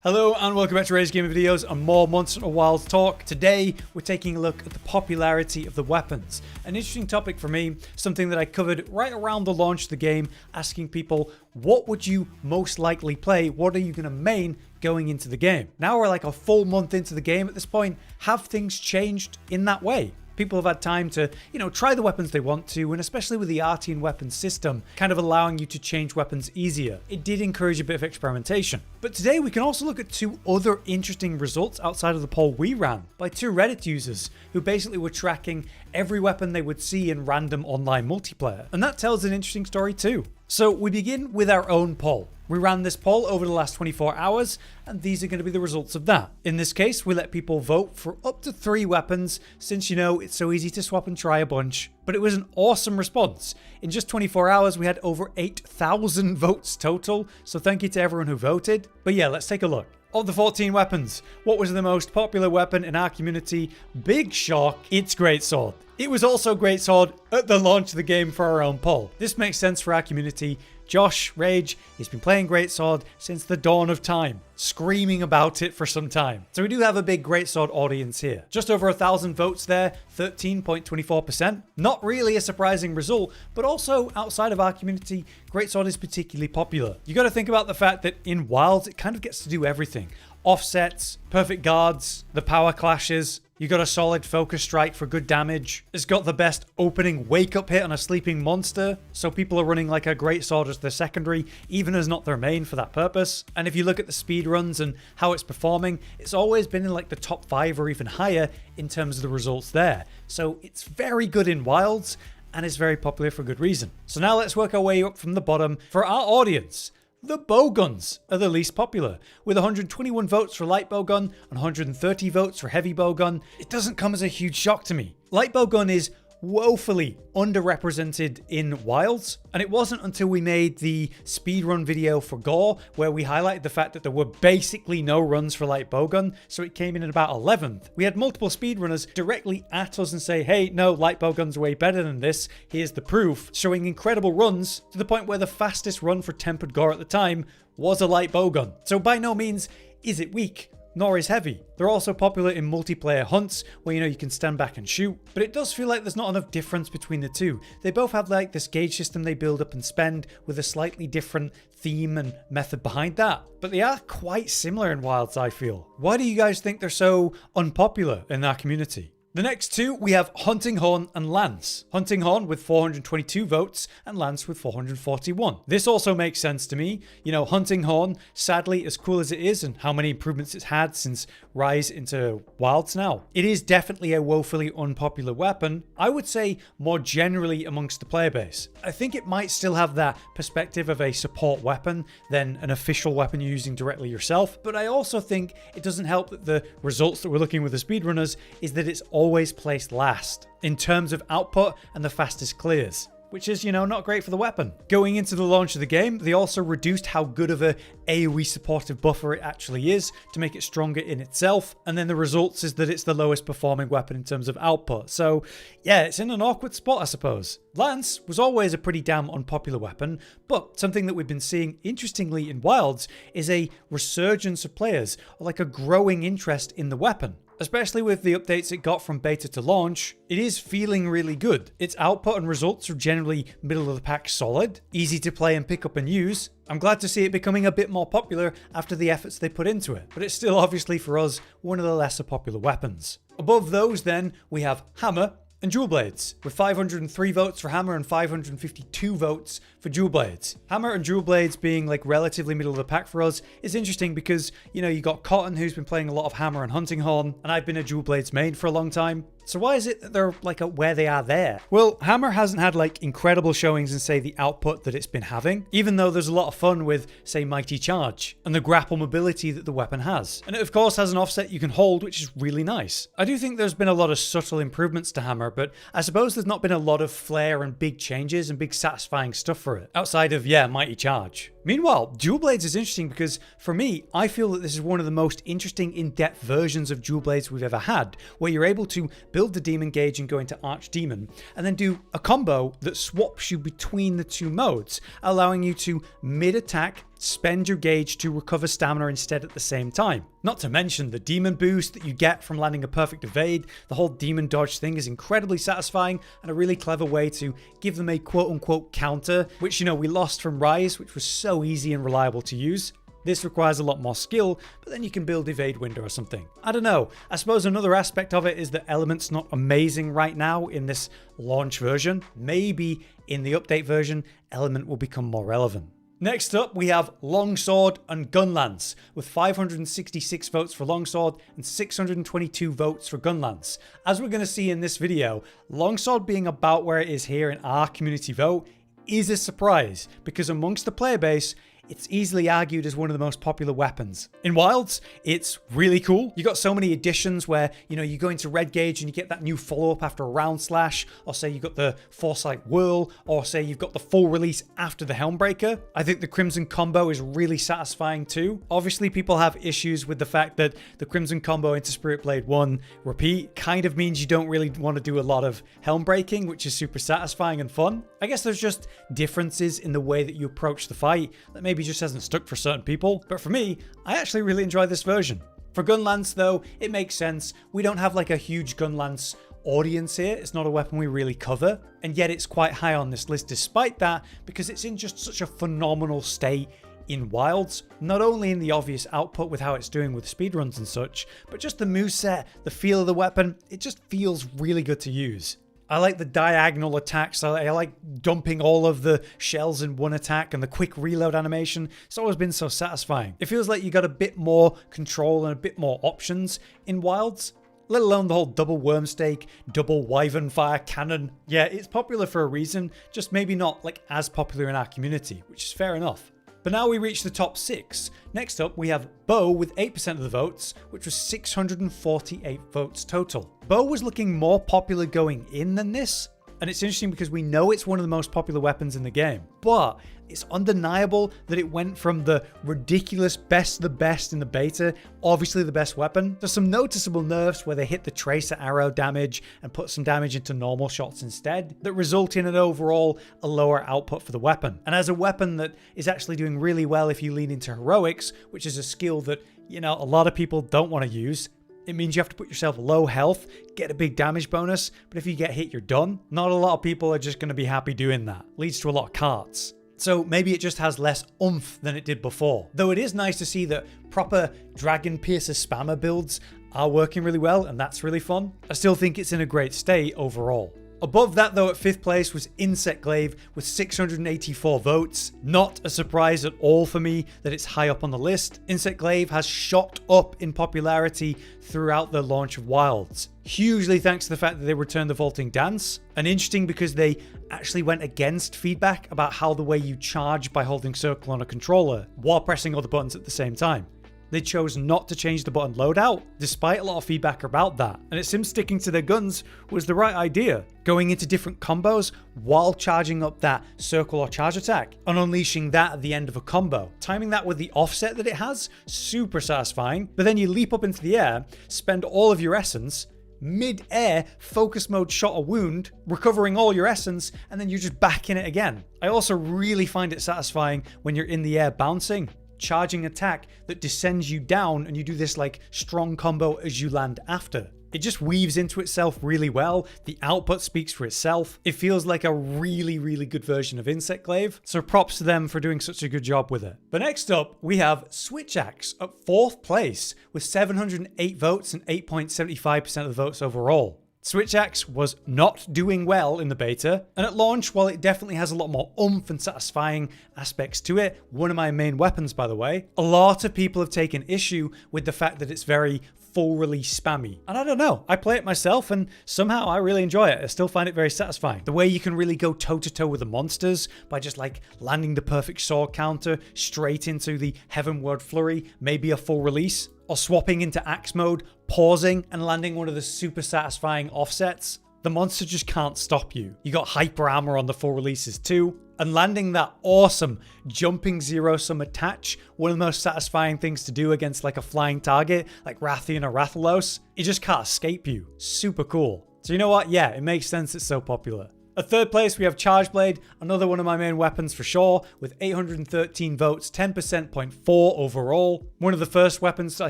Hello and welcome back to Rage Gaming Videos and more Monster Hunter Wilds talk. Today we're taking a look at the popularity of the weapons. An interesting topic for me, something that I covered right around the launch of the game, asking people what would you most likely play, what are you going to main going into the game. Now we're like a full month into the game at this point. Have things changed in that way? People have had time to, try the weapons they want to, and especially with the Artian weapons system, kind of allowing you to change weapons easier. It did encourage a bit of experimentation. But today we can also look at two other interesting results outside of the poll we ran by two Reddit users who basically were tracking every weapon they would see in random online multiplayer. And that tells an interesting story too. So we begin with our own poll. We ran this poll over the last 24 hours, and these are going to be the results of that. In this case, we let people vote for up to 3 weapons, since it's so easy to swap and try a bunch. But it was an awesome response. In just 24 hours, we had over 8,000 votes total, so thank you to everyone who voted. But yeah, let's take a look. Of the 14 weapons, what was the most popular weapon in our community? Big shock, it's Greatsword. It was also Greatsword at the launch of the game for our own poll. This makes sense for our community. Josh, Rage, he's been playing Greatsword since the dawn of time, screaming about it for some time. So we do have a big Greatsword audience here. Just over 1,000 votes there, 13.24%. Not really a surprising result, but also outside of our community, Greatsword is particularly popular. You got to think about the fact that in Wilds, it kind of gets to do everything. Offsets, perfect guards, the power clashes. You got a solid focus strike for good damage. It's got the best opening wake up hit on a sleeping monster, so people are running like a Greatsword as their secondary, even as not their main for that purpose. And if you look at the speedruns and how it's performing, it's always been in like the top 5 or even higher in terms of the results there. So it's very good in Wilds, and it's very popular for good reason. So now let's work our way up from the bottom. For our audience, the bowguns are the least popular, with 121 votes for light bowgun and 130 votes for heavy bowgun. It doesn't come as a huge shock to me. Light bowgun is woefully underrepresented in Wilds, and it wasn't until we made the speedrun video for Gore where we highlighted the fact that there were basically no runs for light bowgun, so it came in at about 11th. We had multiple speedrunners directly at us and say, hey, no, light bowgun's way better than this, here's the proof, showing incredible runs to the point where the fastest run for tempered Gore at the time was a light bowgun. So by no means is it weak, nor is heavy. They're also popular in multiplayer hunts where you can stand back and shoot, but it does feel like there's not enough difference between the two. They both have like this gauge system they build up and spend with a slightly different theme and method behind that, but they are quite similar in Wilds, I feel. Why do you guys think they're so unpopular in our community? The next two, we have Hunting Horn and Lance. Hunting Horn with 422 votes and Lance with 441. This also makes sense to me. Hunting Horn, sadly, as cool as it is and how many improvements it's had since Rise into Wilds now, it is definitely a woefully unpopular weapon, I would say more generally amongst the player base. I think it might still have that perspective of a support weapon than an official weapon you're using directly yourself, but I also think it doesn't help that the results that we're looking with the speedrunners is that it's always placed last in terms of output and the fastest clears, which is, not great for the weapon. Going into the launch of the game, they also reduced how good of a AoE supportive buffer it actually is to make it stronger in itself, and then the results is that it's the lowest performing weapon in terms of output. So yeah, it's in an awkward spot, I suppose. Lance was always a pretty damn unpopular weapon, but something that we've been seeing interestingly in Wilds is a resurgence of players, or like a growing interest in the weapon. Especially with the updates it got from beta to launch, it is feeling really good. Its output and results are generally middle of the pack solid, easy to play and pick up and use. I'm glad to see it becoming a bit more popular after the efforts they put into it, but it's still obviously for us one of the lesser popular weapons. Above those then, we have Hammer and Dual Blades, with 503 votes for Hammer and 552 votes for Dual Blades. Hammer and Dual Blades being like relatively middle of the pack for us is interesting because, you got Cotton, who's been playing a lot of Hammer and Hunting Horn, and I've been a Dual Blades main for a long time. So why is it that they're like where they are there? Well, Hammer hasn't had like incredible showings in say the output that it's been having, even though there's a lot of fun with say Mighty Charge and the grapple mobility that the weapon has. And it of course has an offset you can hold, which is really nice. I do think there's been a lot of subtle improvements to Hammer, but I suppose there's not been a lot of flair and big changes and big satisfying stuff for it, outside of, Mighty Charge. Meanwhile, Dual Blades is interesting because, for me, I feel that this is one of the most interesting in-depth versions of Dual Blades we've ever had, where you're able to build the Demon Gauge and go into Archdemon, and then do a combo that swaps you between the two modes, allowing you to mid-attack spend your gauge to recover stamina instead at the same time. Not to mention the demon boost that you get from landing a perfect evade. The whole demon dodge thing is incredibly satisfying and a really clever way to give them a quote-unquote counter, which, you know, we lost from Rise, which was so easy and reliable to use. This requires a lot more skill, but then you can build evade window or something. I don't know. I suppose another aspect of it is that element's not amazing right now in this launch version. Maybe in the update version, element will become more relevant. Next up, we have longsword and gunlance, with 566 votes for longsword and 622 votes for gunlance. As we're going to see in this video, longsword being about where it is here in our community vote is a surprise, because amongst the player base, it's easily argued as one of the most popular weapons. In Wilds, it's really cool. You got so many additions where, you know, you go into red gauge and you get that new follow-up after a round slash, or say you got the foresight whirl, or say you've got the full release after the helmbreaker. I think the crimson combo is really satisfying too. Obviously, people have issues with the fact that the crimson combo into Spirit Blade 1 repeat kind of means you don't really want to do a lot of helm breaking, which is super satisfying and fun. I guess there's just differences in the way that you approach the fight that maybe just hasn't stuck for certain people, but for me, I actually really enjoy this version. For gunlance though, it makes sense. We don't have like a huge gunlance audience here. It's not a weapon we really cover, and yet it's quite high on this list despite that, because it's in just such a phenomenal state in Wilds, not only in the obvious output with how it's doing with speedruns and such, but just the moveset, the feel of the weapon, it just feels really good to use. I like the diagonal attacks. I like dumping all of the shells in one attack, and the quick reload animation. It's always been so satisfying. It feels like you got a bit more control and a bit more options in Wilds, let alone the whole double wormstake, double wyvern fire cannon. Yeah, it's popular for a reason, just maybe not like as popular in our community, which is fair enough. But now we reach the top 6. Next up, we have bow with 8% of the votes, which was 648 votes total. Bow was looking more popular going in than this, and it's interesting because we know it's one of the most popular weapons in the game, but it's undeniable that it went from the ridiculous best of the best in the beta, obviously the best weapon, to some noticeable nerfs where they hit the tracer arrow damage and put some damage into normal shots instead, that result in an overall a lower output for the weapon. And as a weapon that is actually doing really well if you lean into heroics, which is a skill that, you know, a lot of people don't want to use, it means you have to put yourself low health, get a big damage bonus, but if you get hit, you're done. Not a lot of people are just going to be happy doing that. Leads to a lot of carts. So maybe it just has less oomph than it did before. Though it is nice to see that proper Dragon Piercer spammer builds are working really well, and that's really fun. I still think it's in a great state overall. Above that though, at 5th place was Insect Glaive with 684 votes. Not a surprise at all for me that it's high up on the list. Insect Glaive has shot up in popularity throughout the launch of Wilds. Hugely thanks to the fact that they returned the vaulting dance. And interesting because they actually went against feedback about how the way you charge by holding circle on a controller while pressing all the buttons at the same time. They chose not to change the button loadout, despite a lot of feedback about that. And it seems sticking to their guns was the right idea. Going into different combos while charging up that circle or charge attack, and unleashing that at the end of a combo. Timing that with the offset that it has, super satisfying. But then you leap up into the air, spend all of your essence, mid-air focus mode shot a wound, recovering all your essence, and then you're just back in it again. I also really find it satisfying when you're in the air bouncing. Charging attack that descends you down, and you do this like strong combo as you land after. It just weaves into itself really well. The output speaks for itself. It feels like a really, really good version of Insect Glaive. So props to them for doing such a good job with it. But next up, we have Switch Axe at 4th place with 708 votes and 8.75% of the votes overall. Switch Axe was not doing well in the beta, and at launch, while it definitely has a lot more oomph and satisfying aspects to it, one of my main weapons by the way, a lot of people have taken issue with the fact that it's very full release spammy. And I don't know, I play it myself and somehow I really enjoy it. I still find it very satisfying. The way you can really go toe to toe with the monsters by just like landing the perfect sword counter straight into the heavenward flurry, maybe a full release, or swapping into axe mode, pausing and landing one of the super satisfying offsets. The monster just can't stop you. You got hyper armor on the full releases too. And landing that awesome jumping zero-sum attach, one of the most satisfying things to do against like a flying target, like Rathian or Rathalos. It just can't escape you. Super cool. So you know what? Yeah, it makes sense it's so popular. At third place, we have Charge Blade, another one of my main weapons for sure, with 813 votes, 10% 0.4 overall. One of the first weapons I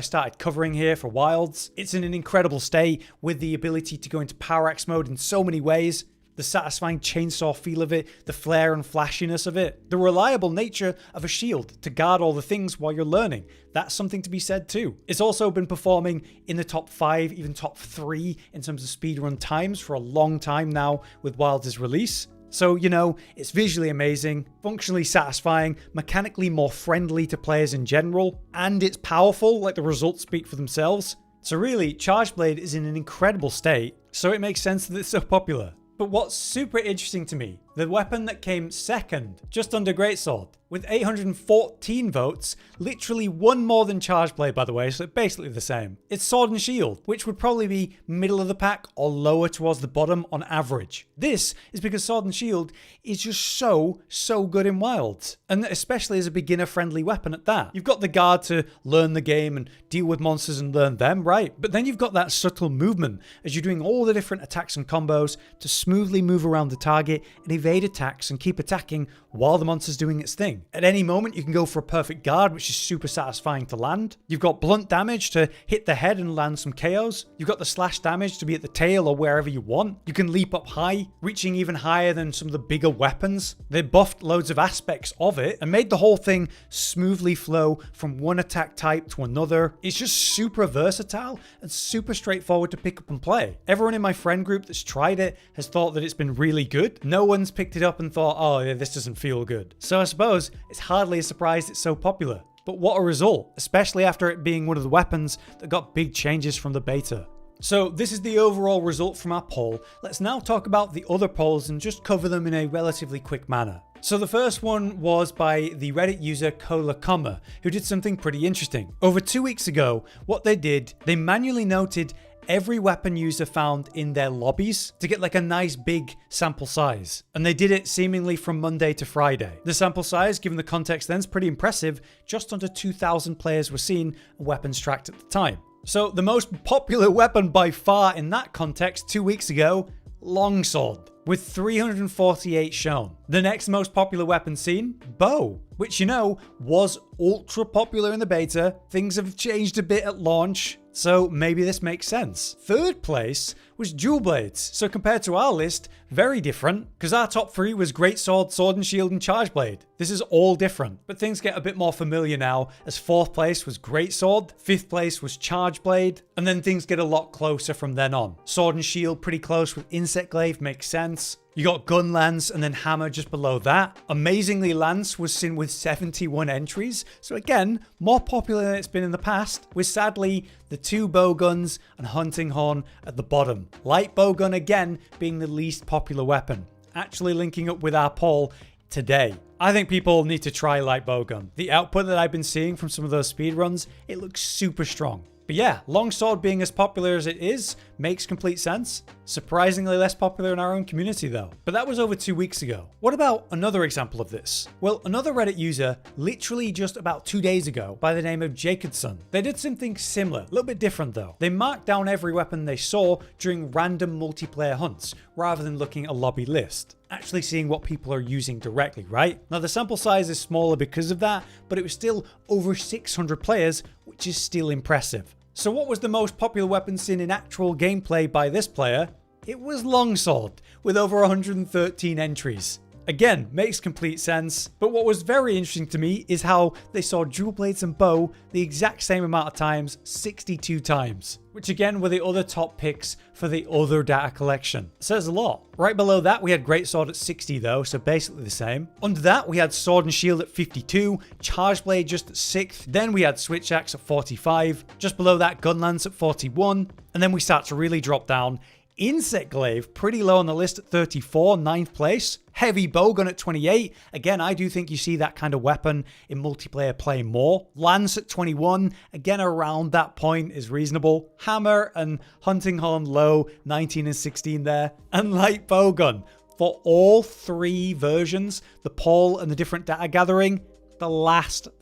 started covering here for Wilds. It's in an incredible state with the ability to go into power axe mode in so many ways. The satisfying chainsaw feel of it, the flare and flashiness of it, the reliable nature of a shield to guard all the things while you're learning. That's something to be said too. It's also been performing in the top 5, even top 3 in terms of speedrun times for a long time now with Wilds' release. So, you know, it's visually amazing, functionally satisfying, mechanically more friendly to players in general, and it's powerful, like the results speak for themselves. So really, Charge Blade is in an incredible state, so it makes sense that it's so popular. But what's super interesting to me, the weapon that came second, just under Greatsword, with 814 votes, literally one more than Charge Blade by the way, so basically the same. It's Sword and Shield, which would probably be middle of the pack or lower towards the bottom on average. This is because Sword and Shield is just so good in Wilds, and especially as a beginner friendly weapon at that. You've got the guard to learn the game and deal with monsters and learn them, right? But then you've got that subtle movement as you're doing all the different attacks and combos to smoothly move around the target and evade attacks and keep attacking while the monster's doing its thing. At any moment you can go for a perfect guard, which is super satisfying to land. You've got blunt damage to hit the head and land some KOs. You've got the slash damage to be at the tail or wherever you want. You can leap up high, reaching even higher than some of the bigger weapons. They buffed loads of aspects of it and made the whole thing smoothly flow from one attack type to another. It's just super versatile and super straightforward to pick up and play. Everyone in my friend group that's tried it has thought that it's been really good. No one's picked it up and thought, oh yeah, this doesn't feel good. So I suppose it's hardly a surprise it's so popular. But what a result, especially after it being one of the weapons that got big changes from the beta. So this is the overall result from our poll. Let's now talk about the other polls and just cover them in a relatively quick manner. So the first one was by the Reddit user Kolakoma, who did something pretty interesting. Over 2 weeks ago, what they did, they manually noted every weapon user found in their lobbies to get like a nice big sample size. And they did it seemingly from Monday to Friday. The sample size, given the context then, is pretty impressive. Just under 2,000 players were seen and weapons tracked at the time. So the most popular weapon by far in that context 2 weeks ago, longsword, with 348 shown. The next most popular weapon seen, bow, which you know was ultra popular in the beta. Things have changed a bit at launch, so maybe this makes sense. Third place was dual blades. So compared to our list, very different, because our top 3 was Greatsword, Sword and Shield and Charge Blade. This is all different, but things get a bit more familiar now, as 4th place was Greatsword, 5th place was Charge Blade, and then things get a lot closer from then on. Sword and Shield pretty close with insect glaive, makes sense. You got gunlance and then hammer just below that. Amazingly, lance was seen with 71 entries, so again, more popular than it's been in the past, with sadly the 2 bowguns and hunting horn at the bottom. Light bowgun again being the least popular weapon. Actually linking up with our poll today. I think people need to try light bowgun. The output that I've been seeing from some of those speedruns, it looks super strong. But yeah, longsword being as popular as it is makes complete sense. Surprisingly less popular in our own community though. But that was over 2 weeks ago. What about another example of this? Well, another Reddit user, literally just about 2 days ago, by the name of Jacobson. They did something similar, a little bit different though. They marked down every weapon they saw during random multiplayer hunts, rather than looking at a lobby list. Actually seeing what people are using directly, right? Now the sample size is smaller because of that, but it was still over 600 players, which is still impressive. So what was the most popular weapon seen in actual gameplay by this player? It was longsword, with over 113 entries. Again, makes complete sense, but what was very interesting to me is how they saw dual blades and bow the exact same amount of times, 62 times, which again were the other top picks for the other data collection. Says a lot. Right below that we had Greatsword at 60 though, so basically the same. Under that we had Sword and Shield at 52, Charge Blade just at 6th, then we had Switch Axe at 45, just below that Gunlance at 41, and then we start to really drop down. Insect glaive pretty low on the list at 34, 9th place. Heavy bowgun at 28. Again, I do think you see that kind of weapon in multiplayer play more. Lance at 21. Again, around that point is reasonable. Hammer and hunting horn low, 19 and 16 there. And light bowgun. For all 3 versions, the poll and the different data gathering, the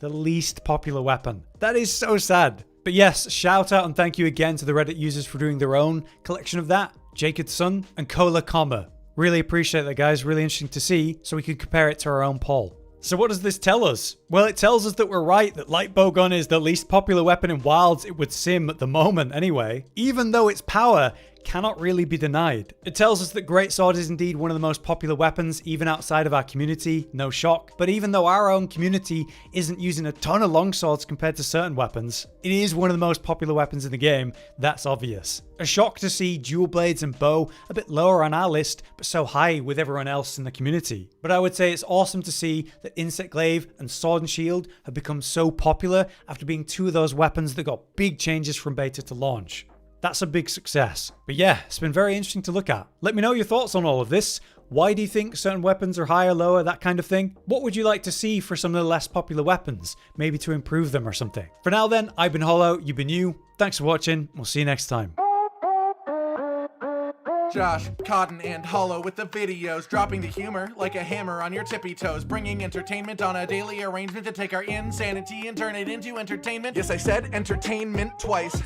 least popular weapon. That is so sad. But yes, shout out and thank you again to the Reddit users for doing their own collection of that. Jacobson and Kolakoma. Really appreciate that, guys. Really interesting to see, so we could compare it to our own poll. So what does this tell us? Well, it tells us that we're right, that light bowgun is the least popular weapon in Wilds, it would seem at the moment anyway, even though its power cannot really be denied. It tells us that greatsword is indeed one of the most popular weapons even outside of our community, no shock. But even though our own community isn't using a ton of longswords compared to certain weapons, it is one of the most popular weapons in the game, that's obvious. A shock to see dual blades and bow a bit lower on our list, but so high with everyone else in the community. But I would say it's awesome to see that insect glaive and sword and shield have become so popular after being two of those weapons that got big changes from beta to launch. That's a big success. But yeah, it's been very interesting to look at. Let me know your thoughts on all of this. Why do you think certain weapons are higher, lower, that kind of thing? What would you like to see for some of the less popular weapons? Maybe to improve them or something. For now then, I've been Hollow, you've been you. Thanks for watching, we'll see you next time. Josh, Cotton, and Hollow with the videos, dropping the humor like a hammer on your tippy toes, bringing entertainment on a daily arrangement to take our insanity and turn it into entertainment. Yes, I said entertainment twice,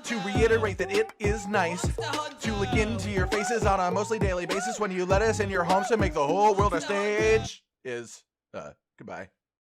to reiterate that it is nice to look into your faces on a mostly daily basis when you let us in your homes to make the whole world a stage. Goodbye.